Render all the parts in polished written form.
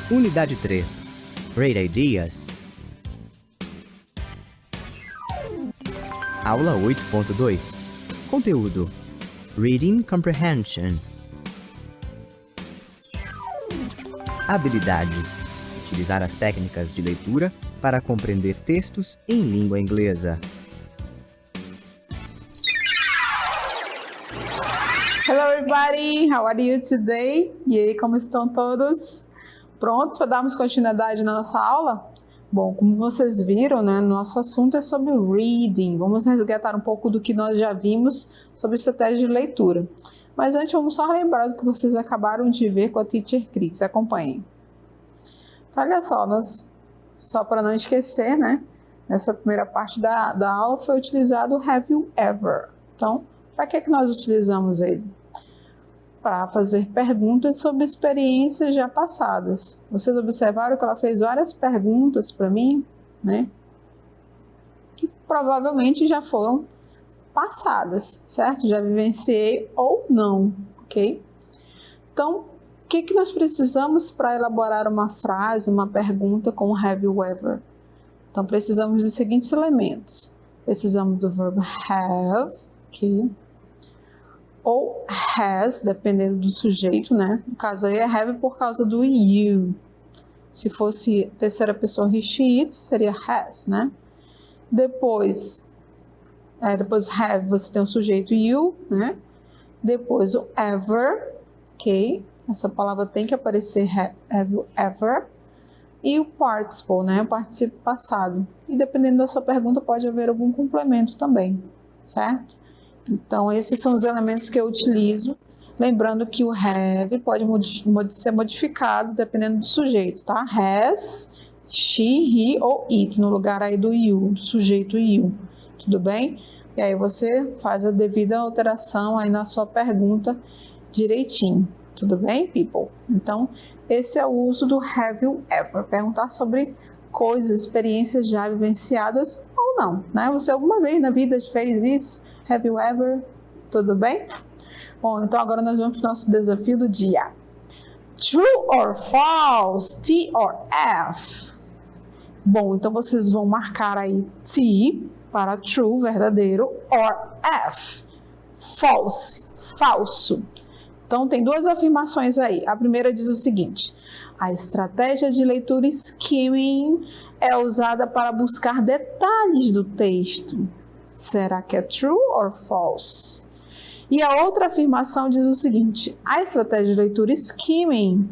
Unidade 3. Great Ideas. Aula 8.2. Conteúdo: Reading Comprehension. Habilidade: utilizar as técnicas de leitura para compreender textos em língua inglesa. Hello everybody, how are you today? E aí, como estão todos? Prontos para darmos continuidade na nossa aula? Bom, como vocês viram, né, nosso assunto é sobre reading. Vamos resgatar um pouco do que nós já vimos sobre estratégia de leitura. Mas antes, vamos só lembrar do que vocês acabaram de ver com a Teacher Cris. Acompanhem. Então, olha só, só para não esquecer, né, nessa primeira parte da aula foi utilizado o Have You Ever. Então, para que nós utilizamos ele? Para fazer perguntas sobre experiências já passadas. Vocês observaram que ela fez várias perguntas para mim, né? Que provavelmente já foram passadas, certo? Já vivenciei ou não, ok? Então, o que nós precisamos para elaborar uma frase, uma pergunta com have you ever? Então, precisamos dos seguintes elementos. Precisamos do verbo have, ok? Ou has, dependendo do sujeito, né? No caso aí é have por causa do you. Se fosse terceira pessoa he, she, it, seria has, né? Depois have, você tem o sujeito you, né? Depois o ever, ok? Essa palavra tem que aparecer have you ever. E o participle, né? O participio passado. E dependendo da sua pergunta, pode haver algum complemento também, certo? Então, esses são os elementos que eu utilizo. Lembrando que o have pode ser modificado dependendo do sujeito, tá? Has, she, he ou it, no lugar aí do you, do sujeito you. Tudo bem? E aí você faz a devida alteração aí na sua pergunta direitinho. Tudo bem, people? Então, esse é o uso do have you ever. Perguntar sobre coisas, experiências já vivenciadas ou não, né? Você alguma vez na vida fez isso? Have you ever? Tudo bem? Bom, então agora nós vamos para o nosso desafio do dia. True or false? T or F? Bom, então vocês vão marcar aí T para true, verdadeiro, or F, false, falso. Então tem duas afirmações aí. A primeira diz o seguinte: a estratégia de leitura skimming é usada para buscar detalhes do texto. Será que é true or false? E a outra afirmação diz o seguinte: a estratégia de leitura skimming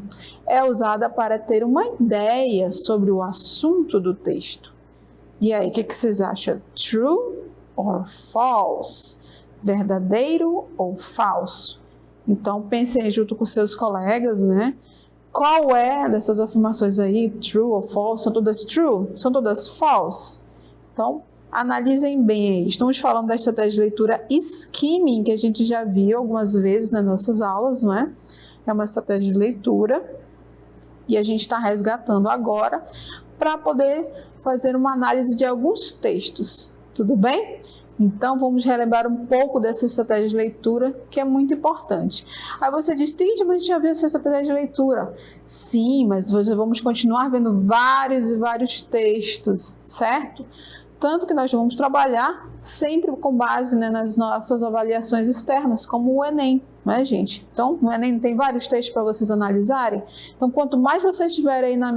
é usada para ter uma ideia sobre o assunto do texto. E aí, o que vocês acham? True or false? Verdadeiro ou falso? Então, pensem junto com seus colegas, né? Qual é dessas afirmações aí? True ou false? São todas true? São todas false? Então, analisem bem aí. Estamos falando da estratégia de leitura skimming, que a gente já viu algumas vezes nas nossas aulas, não é? É uma estratégia de leitura e a gente está resgatando agora para poder fazer uma análise de alguns textos. Tudo bem? Então, vamos relembrar um pouco dessa estratégia de leitura, que é muito importante. Aí você diz: Titi, mas a gente já viu essa estratégia de leitura. Sim, mas vamos continuar vendo vários e vários textos, certo? Tanto que nós vamos trabalhar sempre com base, né, nas nossas avaliações externas, como o Enem, né, gente? Então, no Enem tem vários textos para vocês analisarem. Então, quanto mais vocês tiverem aí na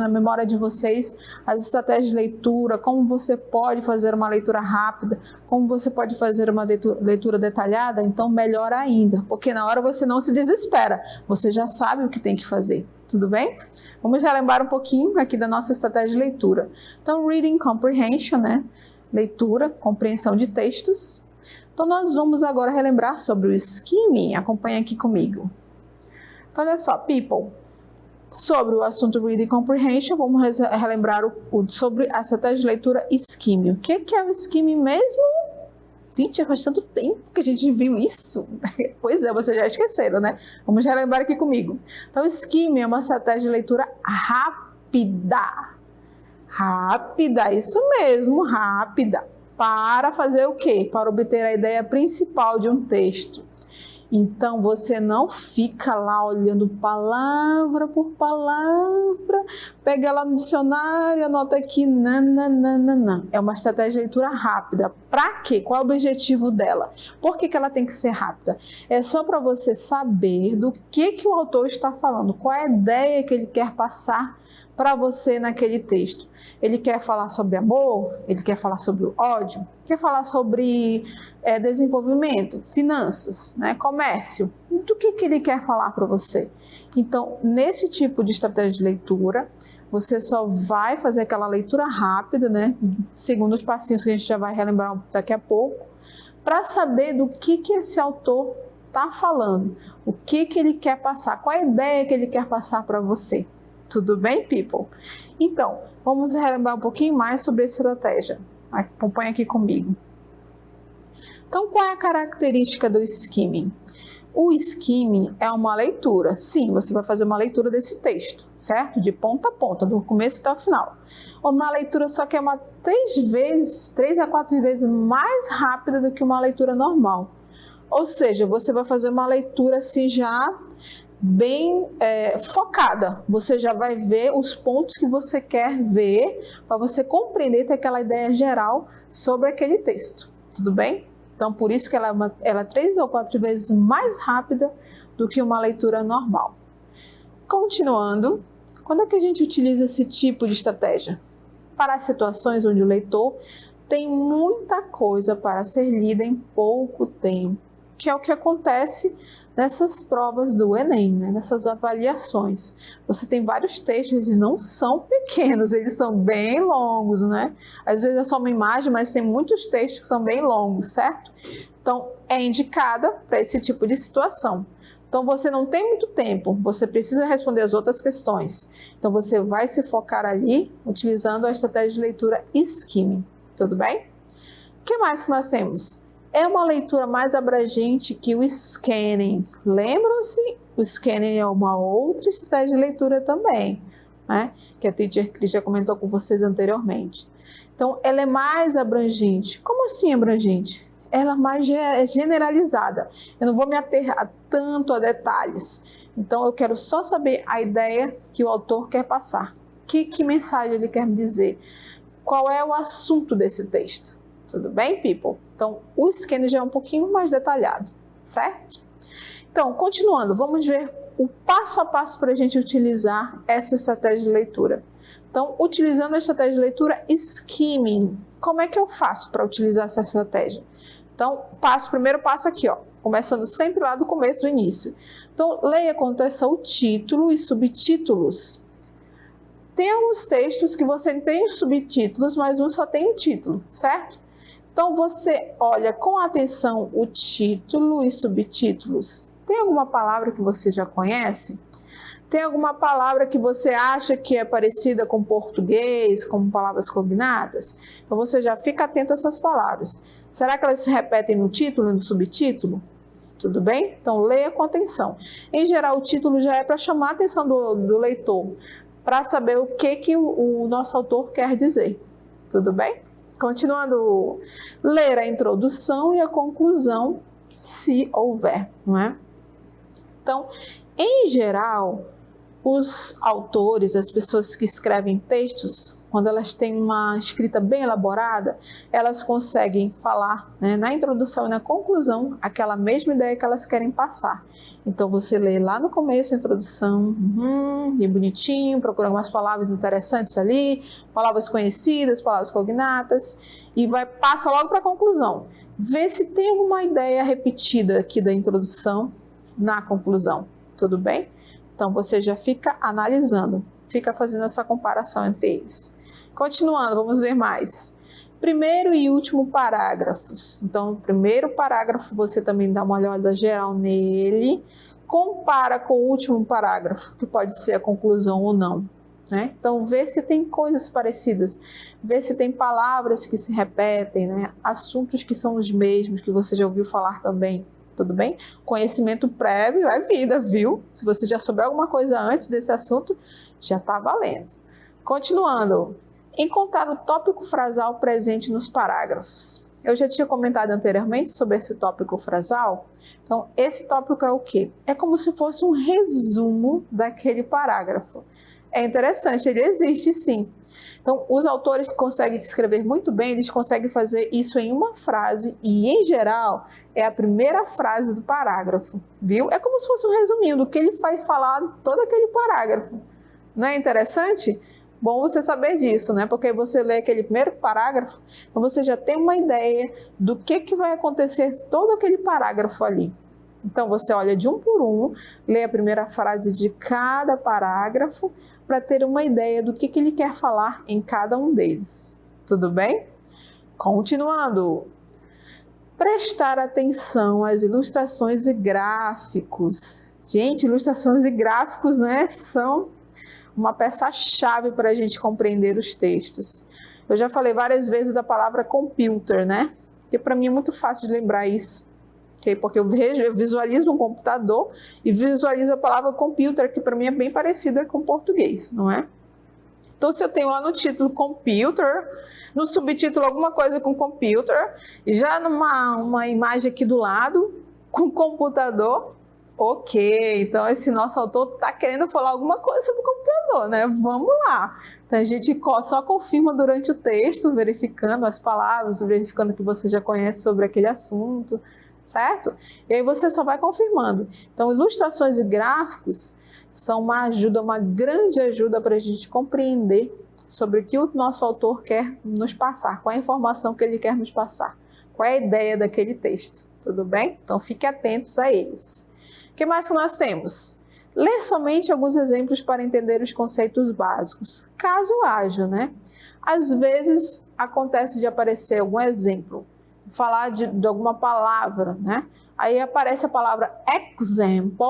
memória de vocês as estratégias de leitura, como você pode fazer uma leitura rápida, como você pode fazer uma leitura detalhada, então melhor ainda, porque na hora você não se desespera, você já sabe o que tem que fazer. Tudo bem? Vamos relembrar um pouquinho aqui da nossa estratégia de leitura. Então, Reading Comprehension, né? leitura, compreensão de textos. Então, nós vamos agora relembrar sobre o skimming. Acompanha aqui comigo. Então, olha só, people. Sobre o assunto Reading Comprehension, vamos relembrar sobre a estratégia de leitura skimming. O que é o skimming mesmo? Gente, faz tanto tempo que a gente viu isso. Pois é, vocês já esqueceram, né? Vamos relembrar aqui comigo. Então, o skimming é uma estratégia de leitura rápida. Rápida, isso mesmo, rápida. Para fazer o quê? Para obter a ideia principal de um texto. Então, você não fica lá olhando palavra por palavra, pega lá no dicionário, anota aqui, não. É uma estratégia de leitura rápida. Para quê? Qual é o objetivo dela? Por que ela tem que ser rápida? É só para você saber do que o autor está falando, qual é a ideia que ele quer passar para você naquele texto. Ele quer falar sobre amor, ele quer falar sobre o ódio, quer falar sobre desenvolvimento, finanças, né, comércio. Do que ele quer falar para você? Então, nesse tipo de estratégia de leitura, você só vai fazer aquela leitura rápida, né, segundo os passinhos que a gente já vai relembrar daqui a pouco, para saber do que esse autor está falando, o que ele quer passar, qual é a ideia que ele quer passar para você. Tudo bem, people? Então, vamos relembrar um pouquinho mais sobre essa estratégia. Acompanha aqui comigo. Então, qual é a característica do skimming? O skimming é uma leitura. Sim, você vai fazer uma leitura desse texto, certo? De ponta a ponta, do começo até o final. Uma leitura só que é 3 a 4 vezes mais rápida do que uma leitura normal. Ou seja, você vai fazer uma leitura assim já bem focada. Você já vai ver os pontos que você quer ver para você compreender, ter aquela ideia geral sobre aquele texto. Tudo bem? Então, por isso que ela é 3 ou 4 vezes mais rápida do que uma leitura normal. Continuando, quando é que a gente utiliza esse tipo de estratégia? Para as situações onde o leitor tem muita coisa para ser lida em pouco tempo, que é o que acontece nessas provas do Enem, né? Nessas avaliações. Você tem vários textos, eles não são pequenos, eles são bem longos, né? Às vezes é só uma imagem, mas tem muitos textos que são bem longos, certo? Então, é indicada para esse tipo de situação. Então, você não tem muito tempo, você precisa responder as outras questões. Então, você vai se focar ali, utilizando a estratégia de leitura skimming. Tudo bem? O que mais que nós temos? É uma leitura mais abrangente que o scanning. Lembram-se? O scanning é uma outra estratégia de leitura também, né? Que a teacher Cris já comentou com vocês anteriormente. Então, ela é mais abrangente. Como assim abrangente? Ela é mais generalizada. Eu não vou me ater tanto a detalhes. Então, eu quero só saber a ideia que o autor quer passar. Que mensagem ele quer me dizer? Qual é o assunto desse texto? Tudo bem, people? Então, o scanner já é um pouquinho mais detalhado, certo? Então, continuando, vamos ver o passo a passo para a gente utilizar essa estratégia de leitura. Então, utilizando a estratégia de leitura skimming, como é que eu faço para utilizar essa estratégia? Então, primeiro passo aqui, ó, começando sempre lá do começo, do início. Então, leia com atenção o título e subtítulos. Tem alguns textos que você tem os subtítulos, mas um só tem o título, certo? Então, você olha com atenção o título e subtítulos. Tem alguma palavra que você já conhece? Tem alguma palavra que você acha que é parecida com português, como palavras cognatas? Então, você já fica atento a essas palavras. Será que elas se repetem no título e no subtítulo? Tudo bem? Então, leia com atenção. Em geral, o título já é para chamar a atenção do leitor, para saber o que o nosso autor quer dizer. Tudo bem? Continuando, ler a introdução e a conclusão, se houver, não é? Então, em geral, os autores, as pessoas que escrevem textos, quando elas têm uma escrita bem elaborada, elas conseguem falar, né, na introdução e na conclusão aquela mesma ideia que elas querem passar. Então, você lê lá no começo a introdução, bem bonitinho, procura algumas palavras interessantes ali, palavras conhecidas, palavras cognatas, e passa logo para a conclusão. Vê se tem alguma ideia repetida aqui da introdução na conclusão. Tudo bem? Então, você já fica analisando, fica fazendo essa comparação entre eles. Continuando, vamos ver mais. Primeiro e último parágrafos. Então, o primeiro parágrafo você também dá uma olhada geral nele, compara com o último parágrafo, que pode ser a conclusão ou não. Né? Então, vê se tem coisas parecidas, vê se tem palavras que se repetem, né? Assuntos que são os mesmos, que você já ouviu falar também, tudo bem? Conhecimento prévio é vida, viu? Se você já souber alguma coisa antes desse assunto, já está valendo. Continuando, encontrar o tópico frasal presente nos parágrafos. Eu já tinha comentado anteriormente sobre esse tópico frasal. Então, esse tópico é o quê? É como se fosse um resumo daquele parágrafo. É interessante, ele existe sim. Então, os autores que conseguem escrever muito bem, eles conseguem fazer isso em uma frase e, em geral, é a primeira frase do parágrafo, viu? É como se fosse um resuminho do que ele vai falar todo aquele parágrafo. Não é interessante? Bom você saber disso, né? Porque você lê aquele primeiro parágrafo, então você já tem uma ideia do que vai acontecer todo aquele parágrafo ali. Então, você olha de um por um, lê a primeira frase de cada parágrafo para ter uma ideia do que ele quer falar em cada um deles. Tudo bem? Continuando. Prestar atenção às ilustrações e gráficos. Gente, ilustrações e gráficos, né, são uma peça-chave para a gente compreender os textos. Eu já falei várias vezes da palavra computer, né? Porque para mim é muito fácil de lembrar isso. Porque eu visualizo um computador e visualizo a palavra computer, que para mim é bem parecida com português, não é? Então, se eu tenho lá no título computer, no subtítulo alguma coisa com computer, e já uma imagem aqui do lado com computador, ok, então esse nosso autor está querendo falar alguma coisa sobre o computador, né? Vamos lá. Então, a gente só confirma durante o texto, verificando as palavras, verificando que você já conhece sobre aquele assunto, certo? E aí você só vai confirmando. Então, ilustrações e gráficos são uma ajuda, uma grande ajuda para a gente compreender sobre o que o nosso autor quer nos passar, qual é a informação que ele quer nos passar, qual é a ideia daquele texto, tudo bem? Então, fique atentos a eles. O que mais que nós temos? Ler somente alguns exemplos para entender os conceitos básicos, caso haja, né? Às vezes, acontece de aparecer algum exemplo, falar de alguma palavra, né? Aí aparece a palavra example,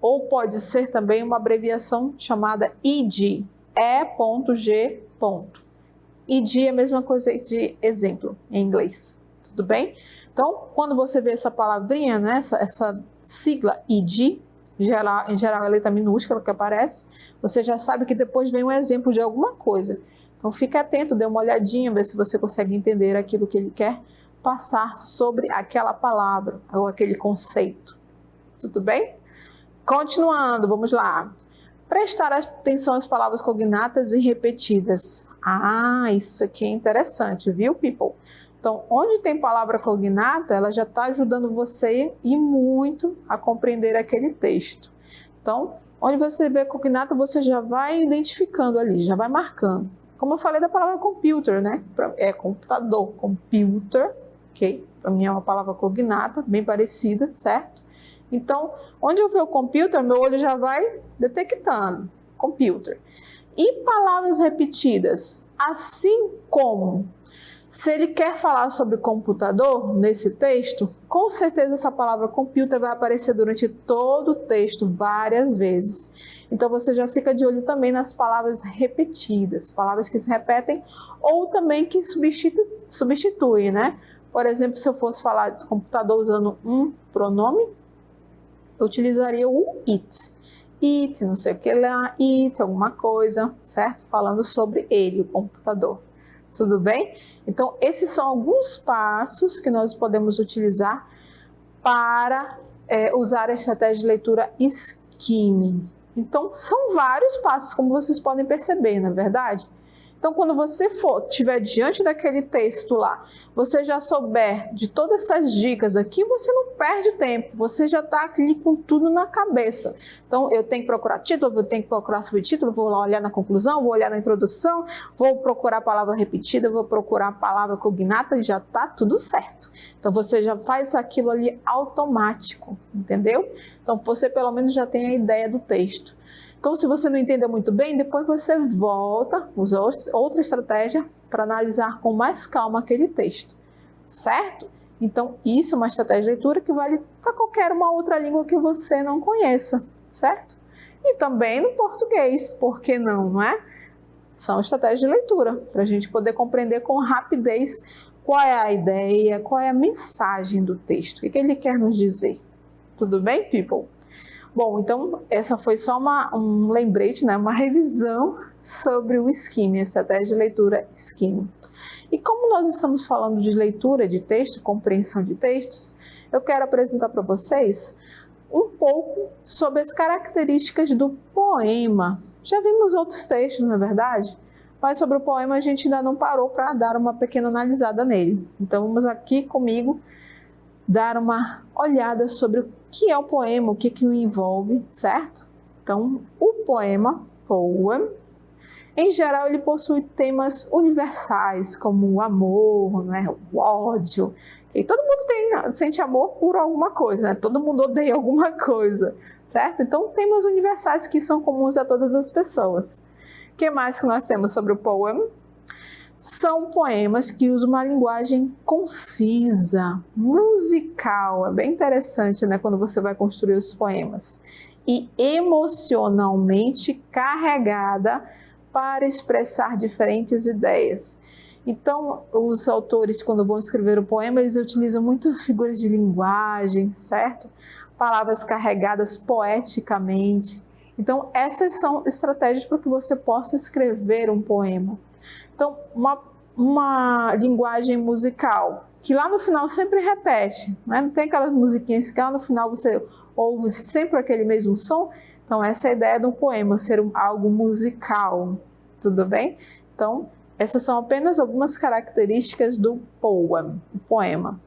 ou pode ser também uma abreviação chamada ed, E.G. ed é a mesma coisa de exemplo em inglês, tudo bem? Então, quando você vê essa palavrinha, né, essa sigla ed, em geral a letra minúscula que aparece, você já sabe que depois vem um exemplo de alguma coisa. Então, fique atento, dê uma olhadinha, vê se você consegue entender aquilo que ele quer passar sobre aquela palavra ou aquele conceito. Tudo bem? Continuando, vamos lá. Prestar atenção às palavras cognatas e repetidas. Ah, isso aqui é interessante, viu, people? Então, onde tem palavra cognata, ela já está ajudando você e muito a compreender aquele texto. Então, onde você vê cognata, você já vai identificando ali, já vai marcando. Como eu falei da palavra computer, né? É computador, computer. Ok? Para mim é uma palavra cognata, bem parecida, certo? Então, onde eu ver o computer, meu olho já vai detectando. Computer. E palavras repetidas, assim como, se ele quer falar sobre computador nesse texto, com certeza essa palavra computer vai aparecer durante todo o texto várias vezes. Então, você já fica de olho também nas palavras repetidas, palavras que se repetem ou também que substituem, né? Por exemplo, se eu fosse falar de computador usando um pronome, eu utilizaria o it. It, não sei o que lá, it, alguma coisa, certo? Falando sobre ele, o computador. Tudo bem? Então, esses são alguns passos que nós podemos utilizar para usar a estratégia de leitura skimming. Então, são vários passos, como vocês podem perceber, não é verdade? Então, quando você estiver diante daquele texto lá, você já souber de todas essas dicas aqui, você não perde tempo, você já está ali com tudo na cabeça. Então, eu tenho que procurar título, eu tenho que procurar subtítulo, vou lá olhar na conclusão, vou olhar na introdução, vou procurar a palavra repetida, vou procurar a palavra cognata e já está tudo certo. Então, você já faz aquilo ali automático, entendeu? Então, você pelo menos já tem a ideia do texto. Então, se você não entendeu muito bem, depois você volta, usa outra estratégia para analisar com mais calma aquele texto, certo? Então, isso é uma estratégia de leitura que vale para qualquer uma outra língua que você não conheça, certo? E também no português, por que não, não é? São estratégias de leitura, para a gente poder compreender com rapidez qual é a ideia, qual é a mensagem do texto, o que ele quer nos dizer. Tudo bem, people? Bom, então essa foi só um lembrete, né? Uma revisão sobre o skimming, a estratégia de leitura skimming. E como nós estamos falando de leitura de texto, compreensão de textos, eu quero apresentar para vocês um pouco sobre as características do poema. Já vimos outros textos, não é verdade? Mas sobre o poema a gente ainda não parou para dar uma pequena analisada nele. Então vamos aqui comigo dar uma olhada sobre o que é o poema, o que o envolve, certo? Então, o poema, poem, em geral ele possui temas universais, como o amor, né, o ódio. E todo mundo sente amor por alguma coisa, né? Todo mundo odeia alguma coisa, certo? Então, temas universais que são comuns a todas as pessoas. O que mais que nós temos sobre o poem? São poemas que usam uma linguagem concisa, musical, é bem interessante, né, quando você vai construir os poemas, e emocionalmente carregada para expressar diferentes ideias. Então, os autores, quando vão escrever o poema, eles utilizam muito figuras de linguagem, certo? Palavras carregadas poeticamente. Então, essas são estratégias para que você possa escrever um poema. Então, uma linguagem musical, que lá no final sempre repete, né? Não tem aquelas musiquinhas que lá no final você ouve sempre aquele mesmo som. Então, essa é a ideia do poema, ser algo musical, tudo bem? Então, essas são apenas algumas características do poema.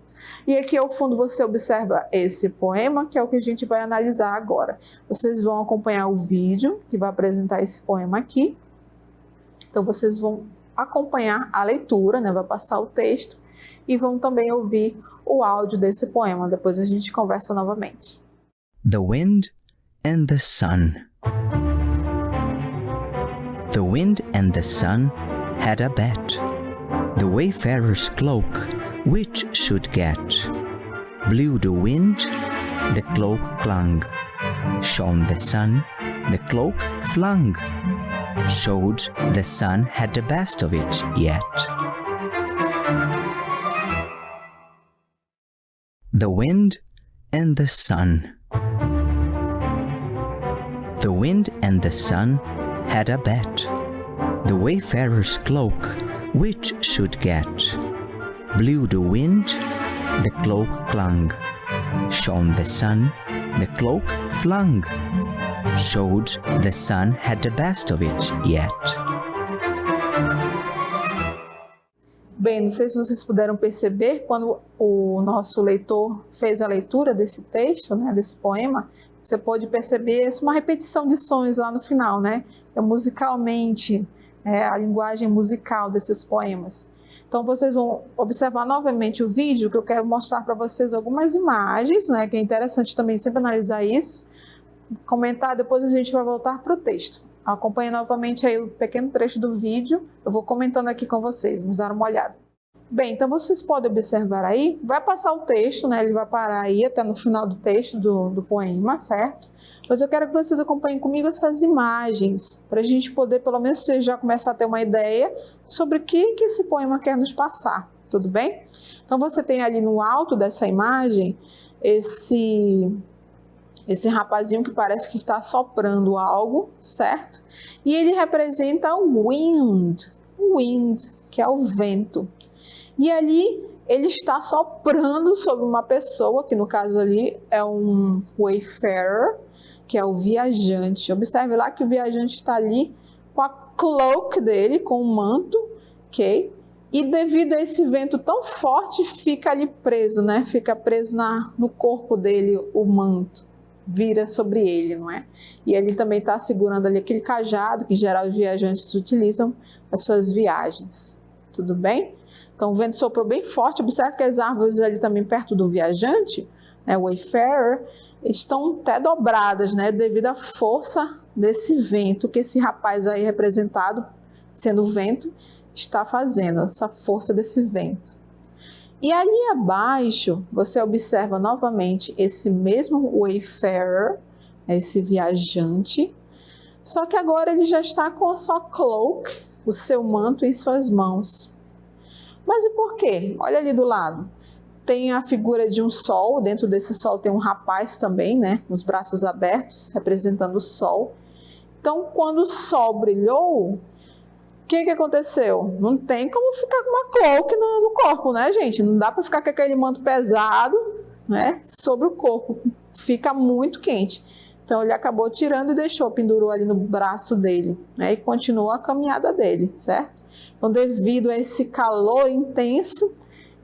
E aqui ao fundo você observa esse poema, que é o que a gente vai analisar agora. Vocês vão acompanhar o vídeo que vai apresentar esse poema aqui. Então, vocês vão acompanhar a leitura, né? Vai passar o texto e vão também ouvir o áudio desse poema. Depois a gente conversa novamente. The Wind and the Sun. The wind and the sun had a bet. The wayfarer's cloak which should get. Blew the wind, the cloak clung. Shone the sun, the cloak flung. Showed the sun had the best of it yet. The Wind and the Sun. The wind and the sun had a bet. The wayfarer's cloak which should get. Blew the wind, the cloak clung. Shone the sun, the cloak flung. Showed the sun had the best of it yet. Bem, não sei se vocês puderam perceber, quando o nosso leitor fez a leitura desse texto, né, desse poema, você pode perceber uma repetição de sons lá no final, né? Musicalmente, a linguagem musical desses poemas. Então, vocês vão observar novamente o vídeo, que eu quero mostrar para vocês algumas imagens, né, que é interessante também sempre analisar isso, comentar, depois a gente vai voltar para o texto. Acompanhe novamente aí o pequeno trecho do vídeo, eu vou comentando aqui com vocês, vamos dar uma olhada. Bem, então vocês podem observar aí, vai passar o texto, né, ele vai parar aí até no final do texto do poema, certo? Mas eu quero que vocês acompanhem comigo essas imagens, para a gente poder, pelo menos, você já começar a ter uma ideia sobre o que esse poema quer nos passar, tudo bem? Então você tem ali no alto dessa imagem, esse rapazinho que parece que está soprando algo, certo? E ele representa o wind, que é o vento. E ali ele está soprando sobre uma pessoa, que no caso ali é um wayfarer, que é o viajante. Observe lá que o viajante está ali com a cloak dele, com o manto, ok? E devido a esse vento tão forte, fica ali preso, né? Fica preso no corpo dele o manto, vira sobre ele, não é? E ele também está segurando ali aquele cajado que em geral os viajantes utilizam nas suas viagens. Tudo bem? Então o vento soprou bem forte, observe que as árvores ali também perto do viajante wayfarer, estão até dobradas, né, devido à força desse vento que esse rapaz aí representado, sendo o vento, está fazendo, essa força desse vento. E ali abaixo, você observa novamente esse mesmo wayfarer, esse viajante, só que agora ele já está com a sua cloak, o seu manto em suas mãos. Mas e por quê? Olha ali do lado. Tem a figura de um sol, dentro desse sol tem um rapaz também, né? Os braços abertos, representando o sol. Então, quando o sol brilhou, o que aconteceu? Não tem como ficar com uma cloak no corpo, né, gente? Não dá para ficar com aquele manto pesado, né, sobre o corpo. Fica muito quente. Então, ele acabou tirando e deixou, pendurou ali no braço dele, né, e continuou a caminhada dele, certo? Então, devido a esse calor intenso,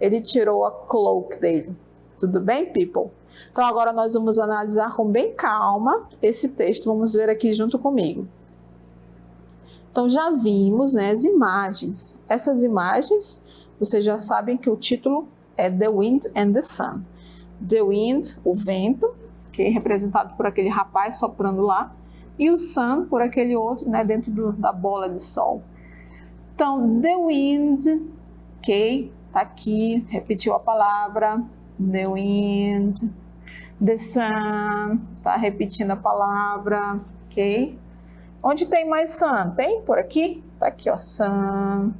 ele tirou a cloak dele. Tudo bem, people? Então, agora nós vamos analisar com bem calma esse texto. Vamos ver aqui junto comigo. Então, já vimos, né, as imagens. Essas imagens, vocês já sabem que o título é The Wind and the Sun. The Wind, o vento, que é representado por aquele rapaz soprando lá, e o Sun por aquele outro, né, dentro da bola de sol. Então, The Wind, ok? Tá aqui, repetiu a palavra. The Wind. The Sun, tá repetindo a palavra, ok? Onde tem mais sun? Tem por aqui? Tá aqui, ó, sun.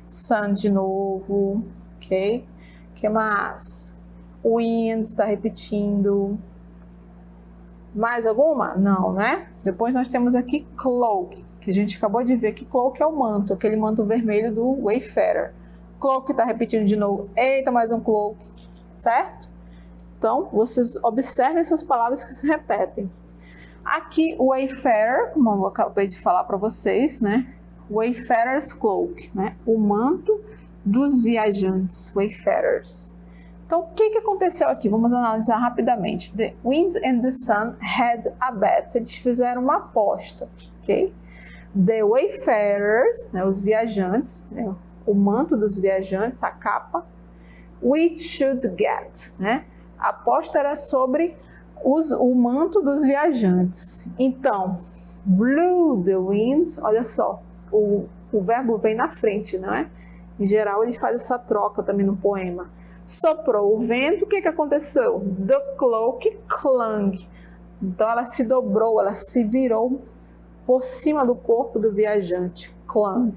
Sun de novo, ok? O que mais? Wind, tá repetindo. Mais alguma? Não, né? Depois nós temos aqui cloak, que a gente acabou de ver que cloak é o manto, aquele manto vermelho do wayfarer. Cloak tá repetindo de novo. Eita, mais um cloak, certo? Então, vocês observem essas palavras que se repetem. Aqui, o wayfarer, como eu acabei de falar para vocês, né? Wayfarer's cloak, né? O manto dos viajantes, wayfarers. Então, o que aconteceu aqui? Vamos analisar rapidamente. The Wind and the Sun had a bet. Eles fizeram uma aposta, ok? The wayfarers, né, os viajantes, né, o manto dos viajantes, a capa, which should get, né? A aposta era sobre o manto dos viajantes. Então, blew the wind, olha só, o verbo vem na frente, não é? Em geral, ele faz essa troca também no poema. Soprou o vento, o que aconteceu? The cloak clung. Então, ela se dobrou, ela se virou por cima do corpo do viajante. Clung.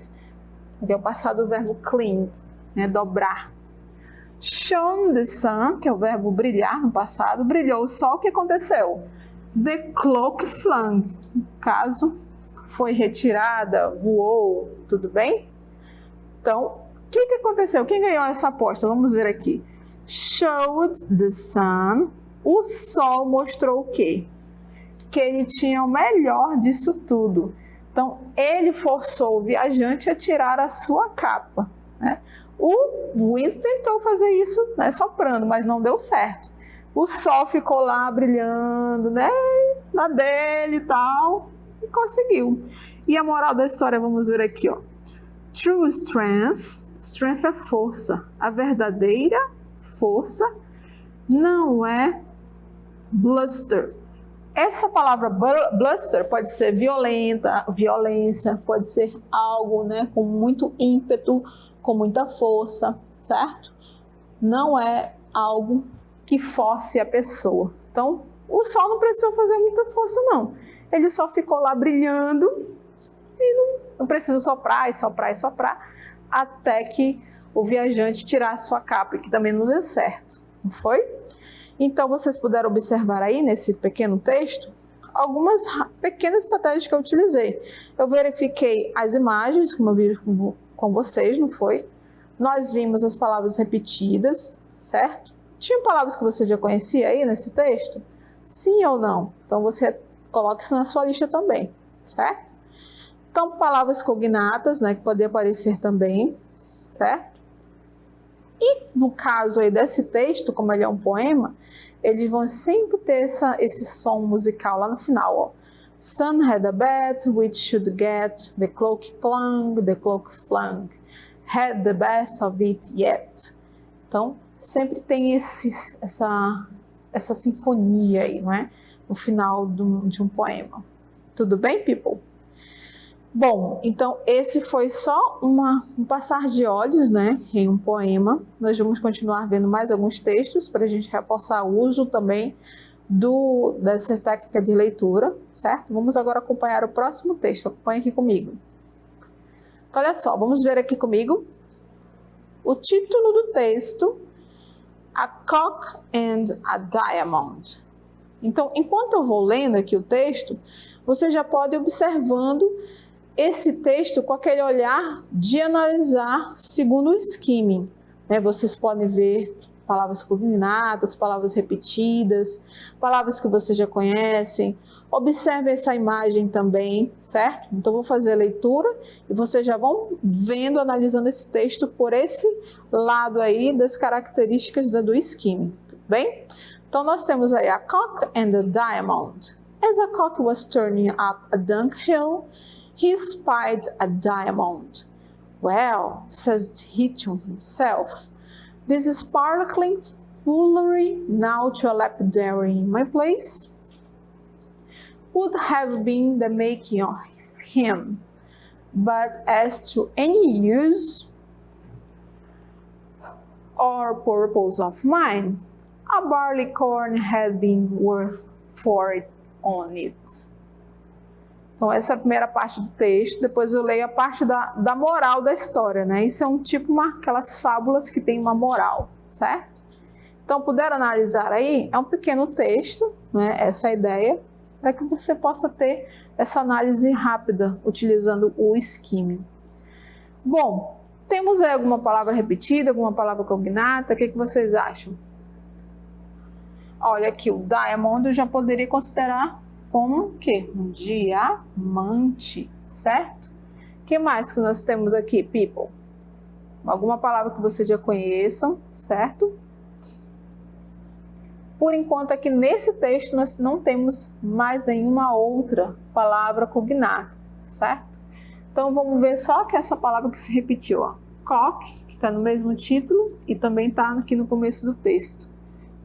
Que é o passado do verbo cling, né? Dobrar. Shone the sun, que é o verbo brilhar no passado, brilhou o sol, o que aconteceu? The cloak flung, no caso, foi retirada, voou, tudo bem? Então, o que aconteceu? Quem ganhou essa aposta? Vamos ver aqui. Showed the sun, o sol mostrou o quê? Que ele tinha o melhor disso tudo. Então, ele forçou o viajante a tirar a sua capa, né? O Wind tentou fazer isso, né, soprando, mas não deu certo. O sol ficou lá brilhando, né, na dele e tal, e conseguiu. E a moral da história, vamos ver aqui, ó. True strength, strength é força. A verdadeira força não é bluster. Essa palavra bluster pode ser violência, pode ser algo, né, com muito ímpeto, com muita força, certo? Não é algo que force a pessoa. Então, o sol não precisou fazer muita força, não. Ele só ficou lá brilhando e não precisa soprar e soprar e soprar até que o viajante tirasse sua capa, que também não deu certo, não foi? Então, vocês puderam observar aí nesse pequeno texto algumas pequenas estratégias que eu utilizei. Eu verifiquei as imagens, como eu vi com vocês, não foi? Nós vimos as palavras repetidas, certo? Tinha palavras que você já conhecia aí nesse texto? Sim ou não? Então, você coloca isso na sua lista também, certo? Então, palavras cognatas, né, que podem aparecer também, certo? E no caso aí desse texto, como ele é um poema, eles vão sempre ter esse som musical lá no final, ó. Sun had a bet, which should get, the cloak clung, the cloak flung, had the best of it yet. Então, sempre tem essa essa sinfonia aí, não é? No final de um poema. Tudo bem, people? Bom, então esse foi só um passar de olhos, né, em um poema. Nós vamos continuar vendo mais alguns textos para a gente reforçar o uso também dessa técnica de leitura, certo? Vamos agora acompanhar o próximo texto. Acompanhe aqui comigo. Então, olha só, vamos ver aqui comigo o título do texto, A Cock and a Diamond. Então, enquanto eu vou lendo aqui o texto, você já pode ir observando esse texto com aquele olhar de analisar segundo o skimming, né? Vocês podem ver palavras cognatas, palavras repetidas, palavras que vocês já conhecem. Observe essa imagem também, certo? Então, vou fazer a leitura e vocês já vão vendo, analisando esse texto por esse lado aí das características do skimming, tudo bem? Então, nós temos aí a cock and a diamond. As a cock was turning up a dunghill, he spied a diamond. Well, says he to himself, this sparkling foolery now to a lapidary in my place would have been the making of him, but as to any use or purpose of mine, a barleycorn had been worth for it on it. Então, essa é a primeira parte do texto. Depois eu leio a parte da moral da história, né? Isso é um tipo, aquelas fábulas que tem uma moral, certo? Então, puderam analisar aí? É um pequeno texto, né? Essa é a ideia, para que você possa ter essa análise rápida, utilizando o skimming. Bom, temos aí alguma palavra repetida, alguma palavra cognata? O que vocês acham? Olha aqui, o diamond eu já poderia considerar como o quê? Um diamante, certo? O que mais que nós temos aqui, people? Alguma palavra que vocês já conheçam, certo? Por enquanto, aqui nesse texto, nós não temos mais nenhuma outra palavra cognata, certo? Então, vamos ver só que essa palavra que se repetiu, ó. Cock, que está no mesmo título e também está aqui no começo do texto.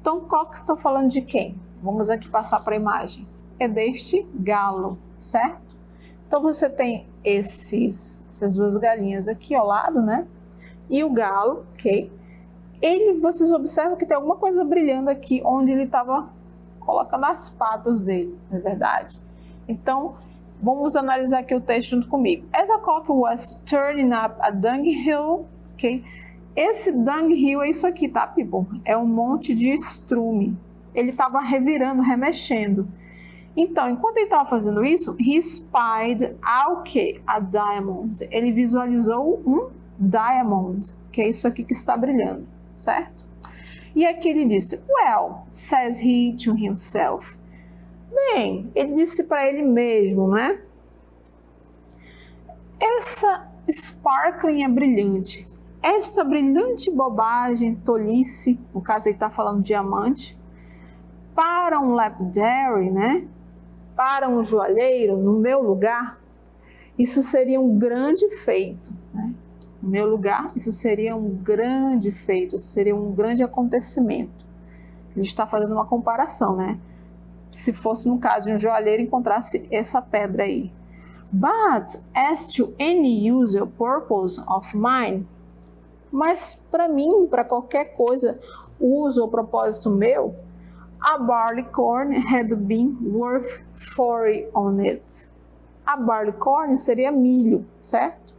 Então, cock está falando de quem? Vamos aqui passar para a imagem. É deste galo, certo? Então, você tem essas duas galinhas aqui ao lado, né? E o galo, ok? Vocês observam que tem alguma coisa brilhando aqui onde ele estava colocando as patas dele, não é verdade? Então, vamos analisar aqui o texto junto comigo. As a cock was turning up a dunghill, ok? Esse dunghill é isso aqui, tá, people? É um monte de estrume. Ele estava revirando, remexendo. Então, enquanto ele estava fazendo isso, he spied o quê? A diamond. Ele visualizou um diamond, que é isso aqui que está brilhando, certo? E aqui ele disse, well, says he to himself. Bem, ele disse para ele mesmo, né? Essa sparkling é brilhante. Esta brilhante bobagem, tolice, no caso ele está falando diamante, para um lapidary, né? Para um joalheiro, no meu lugar, isso seria um grande feito, né? No meu lugar, isso seria um grande feito, seria um grande acontecimento. Ele está fazendo uma comparação, né? Se fosse no caso de um joalheiro encontrasse essa pedra aí. But as to any use or purpose of mine, mas para mim, para qualquer coisa, uso ou propósito meu, a barleycorn had been worth 40 on it. A barleycorn seria milho, certo?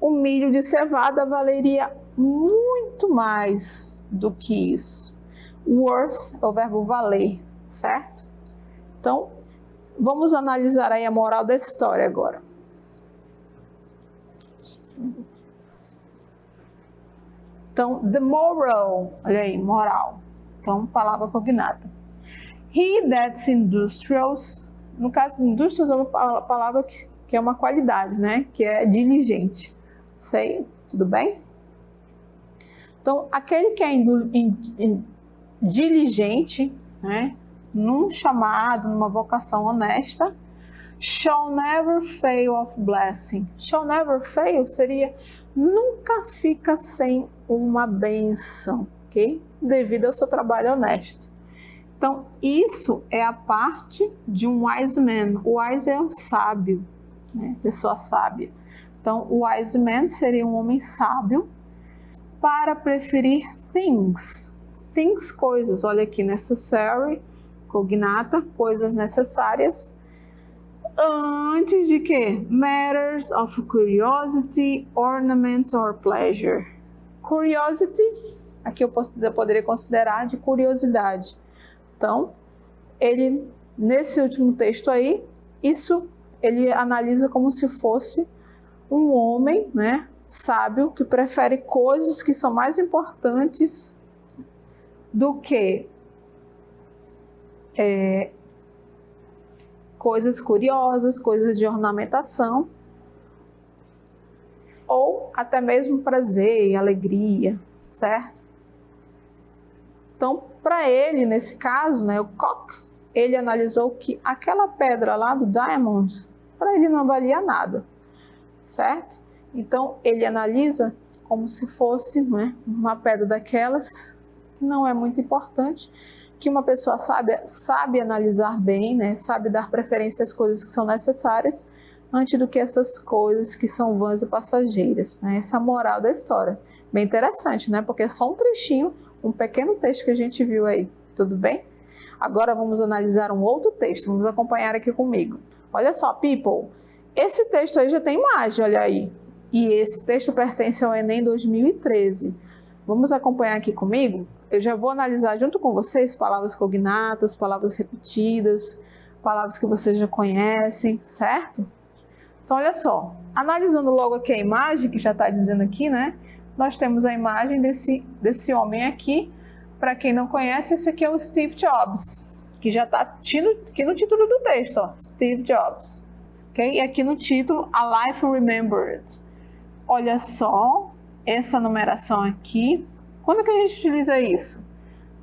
O milho de cevada valeria muito mais do que isso. Worth é o verbo valer, certo? Então, vamos analisar aí a moral da história agora. Então, the moral, olha aí, moral. Então, palavra cognata. He that's industrious, no caso, industrious é uma palavra que é uma qualidade, né? Que é diligente. Sei, tudo bem? Então, aquele que é diligente, né? Num chamado, numa vocação honesta, shall never fail of blessing. Shall never fail seria nunca fica sem uma bênção, ok? Devido ao seu trabalho honesto. Então, isso é a parte de um wise man. O wise é um sábio, né? Pessoa sábia. Então, o wise man seria um homem sábio para preferir things. Things, coisas. Olha aqui, necessary, cognata, coisas necessárias. Antes de quê? Matters of curiosity, ornament or pleasure. Curiosity, aqui eu poderia considerar de curiosidade. Então, ele, nesse último texto aí, ele analisa como se fosse um homem, né, sábio, que prefere coisas que são mais importantes do que coisas curiosas, coisas de ornamentação, ou até mesmo prazer, alegria, certo? Então, para ele, nesse caso, né, o Koch, ele analisou que aquela pedra lá do diamond, para ele não valia nada, certo? Então, ele analisa como se fosse, né, uma pedra daquelas que não é muito importante, que uma pessoa sabe analisar bem, né, sabe dar preferência às coisas que são necessárias, antes do que essas coisas que são vãs e passageiras, né? Essa é a moral da história. Bem interessante, né? Porque é só um trechinho, um pequeno texto que a gente viu aí, tudo bem? Agora vamos analisar um outro texto, vamos acompanhar aqui comigo. Olha só, people, esse texto aí já tem imagem, olha aí. E esse texto pertence ao Enem 2013. Vamos acompanhar aqui comigo? Eu já vou analisar junto com vocês palavras cognatas, palavras repetidas, palavras que vocês já conhecem, certo? Então, olha só, analisando logo aqui a imagem, que já está dizendo aqui, né? Nós temos a imagem desse homem aqui. Para quem não conhece, esse aqui é o Steve Jobs, que já está aqui no título do texto, ó, Steve Jobs. Okay? E aqui no título, A Life Remembered. Olha só, essa numeração aqui. Quando que a gente utiliza isso?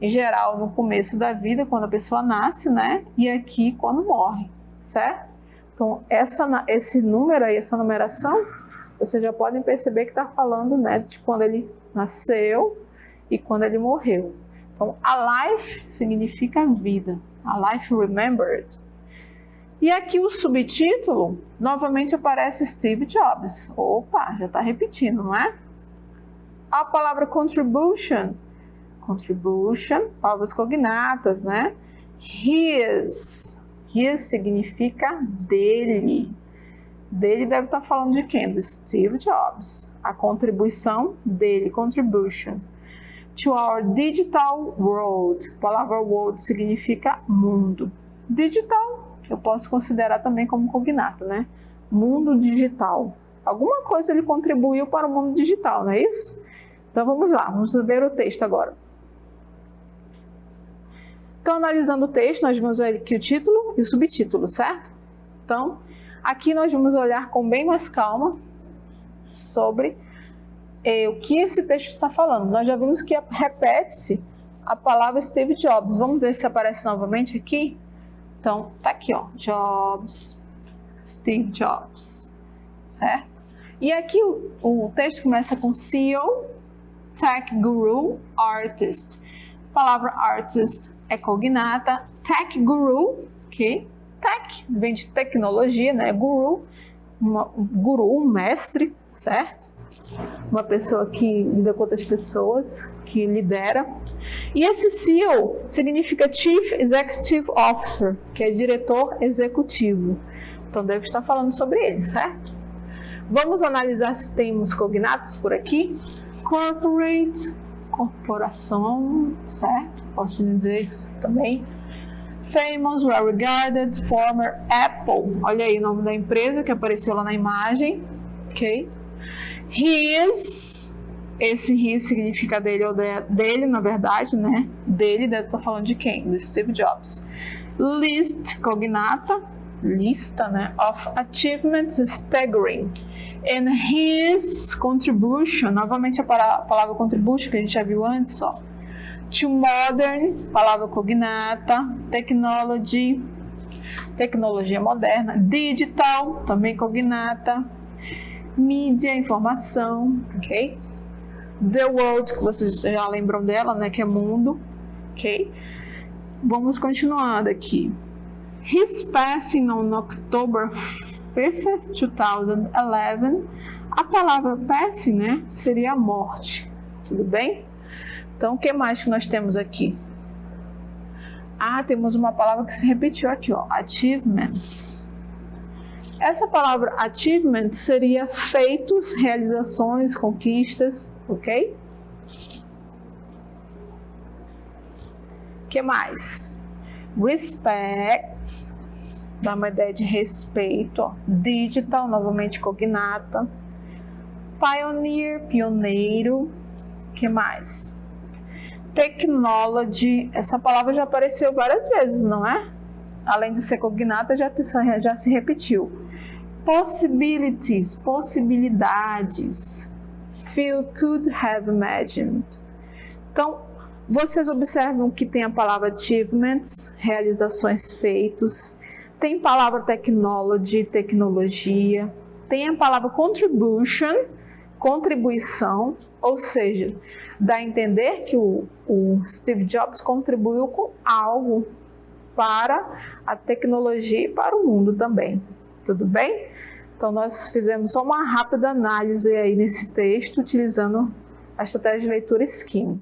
Em geral, no começo da vida, quando a pessoa nasce, né? E aqui, quando morre, certo? Então, esse número aí, essa numeração, vocês já podem perceber que está falando, né, de quando ele nasceu e quando ele morreu. Então, a life significa vida. A life remembered. E aqui o subtítulo, novamente aparece Steve Jobs. Opa, já está repetindo, não é? A palavra contribution. Contribution, palavras cognatas, né? His. His significa dele. Dele deve estar falando de quem? Do Steve Jobs. A contribuição dele, contribution. To our digital world. A palavra world significa mundo. Digital, eu posso considerar também como cognata, né? Mundo digital. Alguma coisa ele contribuiu para o mundo digital, não é isso? Então vamos lá, vamos ver o texto agora. Então, analisando o texto, nós vamos ver aqui o título e o subtítulo, certo? Então, aqui nós vamos olhar com bem mais calma sobre o que esse texto está falando. Nós já vimos que repete-se a palavra Steve Jobs. Vamos ver se aparece novamente aqui. Então, tá aqui, ó, Jobs, Steve Jobs, certo? E aqui o texto começa com CEO, Tech Guru, Artist. A palavra artist é cognata, Tech Guru, ok? Tech vem de tecnologia, né? Guru, um mestre, certo? Uma pessoa que lida com outras pessoas, que lidera. E esse CEO significa Chief Executive Officer, que é diretor executivo. Então deve estar falando sobre ele, certo? Vamos analisar se temos cognatos por aqui. Corporate, corporação, certo? Posso dizer isso também. Famous, well regarded, former, Apple. Olha aí o nome da empresa que apareceu lá na imagem, ok? His, esse his significa dele ou dele, na verdade, né? Dele deve estar falando de quem? Do Steve Jobs. List, cognata, lista, né? Of achievements staggering. And his contribution, novamente a palavra contribution que a gente já viu antes, ó. To modern, palavra cognata, technology, tecnologia moderna, digital, também cognata, mídia, informação, ok? The world, que vocês já lembram dela, né, que é mundo, ok? vamos continuando aqui. His passing on October 5th, 2011. A palavra passing, né, seria a morte. Tudo bem? Então, o que mais que nós temos aqui? Temos uma palavra que se repetiu aqui, ó, achievements. Essa palavra achievement seria feitos, realizações, conquistas, ok? O que mais? Respect, dá uma ideia de respeito, ó. Digital, novamente cognata. Pioneer, pioneiro. O que mais? Technology, essa palavra já apareceu várias vezes, não é? Além de ser cognata, já se repetiu. Possibilities, possibilidades. Phil could have imagined. Então, vocês observam que tem a palavra achievements, realizações feitos. Tem palavra technology, tecnologia. Tem a palavra contribution, contribuição, ou seja, dá a entender que o Steve Jobs contribuiu com algo para a tecnologia e para o mundo também. Tudo bem? Então, nós fizemos só uma rápida análise aí nesse texto, utilizando a estratégia de leitura Skim.